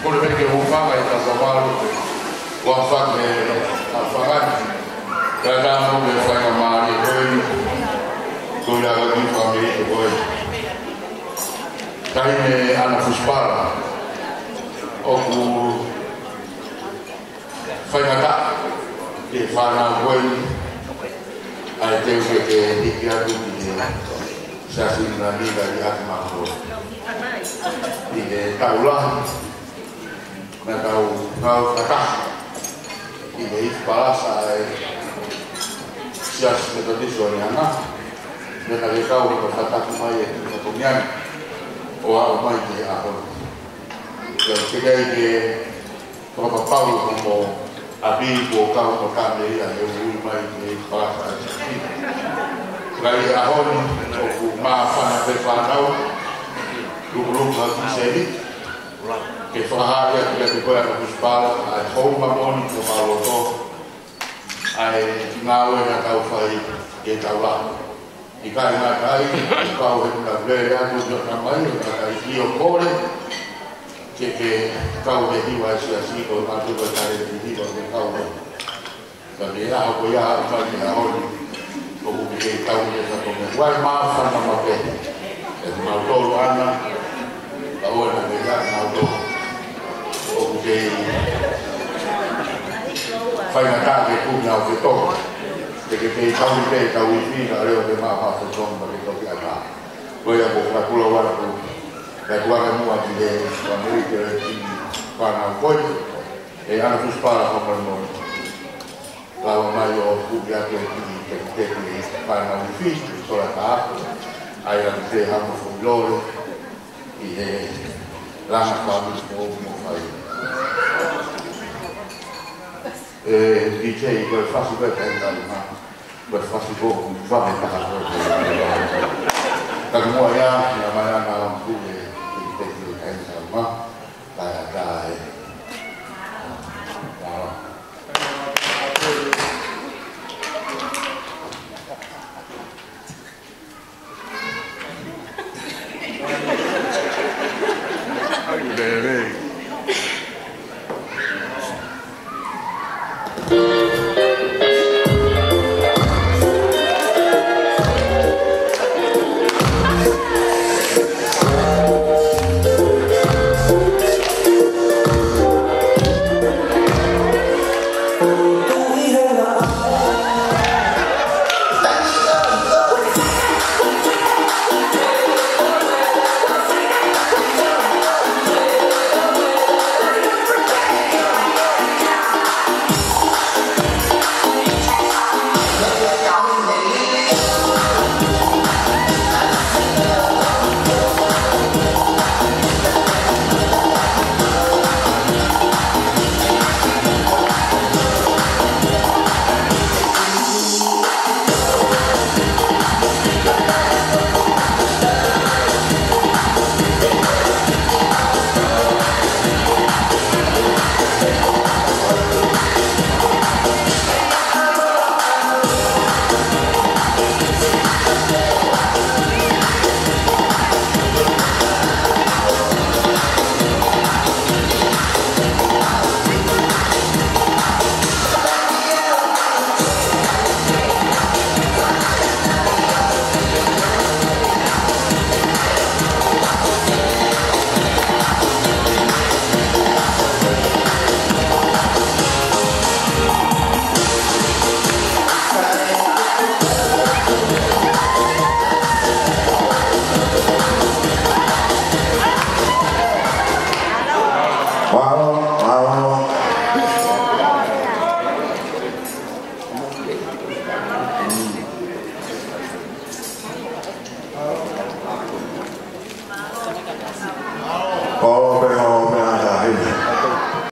Por ver que un fama y transformarlo, o a fan de Alfagán, tratando de hacer a María Coelho, con la familia de Coelho. Caime Ana Fuspara, o com Fainata, que fala Coelho, aí tem que ligar tudo se assim na liga de Atmaco. E Taulá, na Tacá, e daí palasa se as metodisoniana, na legal do Tataku mai e Tomian, ou a mai de Arro. Eu cheguei que Papa Paulo como amigo o carro do Câmara, eu fui mais de palasa assim. Gai Arro, o Mafana Pefanau, do grupo Antisemi, que falaria que a coisa dos palos, a roupa mônica do Paulo, a Naue na Taufai, que está lá. E cai na cai, o carro é na velha, do tamanho, na cai, e o core, que carro de rio, assim, com a tua cara de rio, do carro. Também a apoiar a família, como que está o que está comendo. Vai mais, faz uma vez. É uma autora, agora na verdade, uma autora. Como que faz na tarde, como na autora. De que tem calma e tem calma e fina, eu tenho uma raça de som para que eu fique lá. Foi a boca da cula agora, da guarda nua de América, que para na coisa, e Ana Fuspara como o nome. Lá o maior público que tem que para na difícil, só a capa, aí a gente tem ramo com glória, e lá na família como faz. DJ, quel fasi per quel fasi poco, va bene da come ya la manana pure il testo di ma dai All over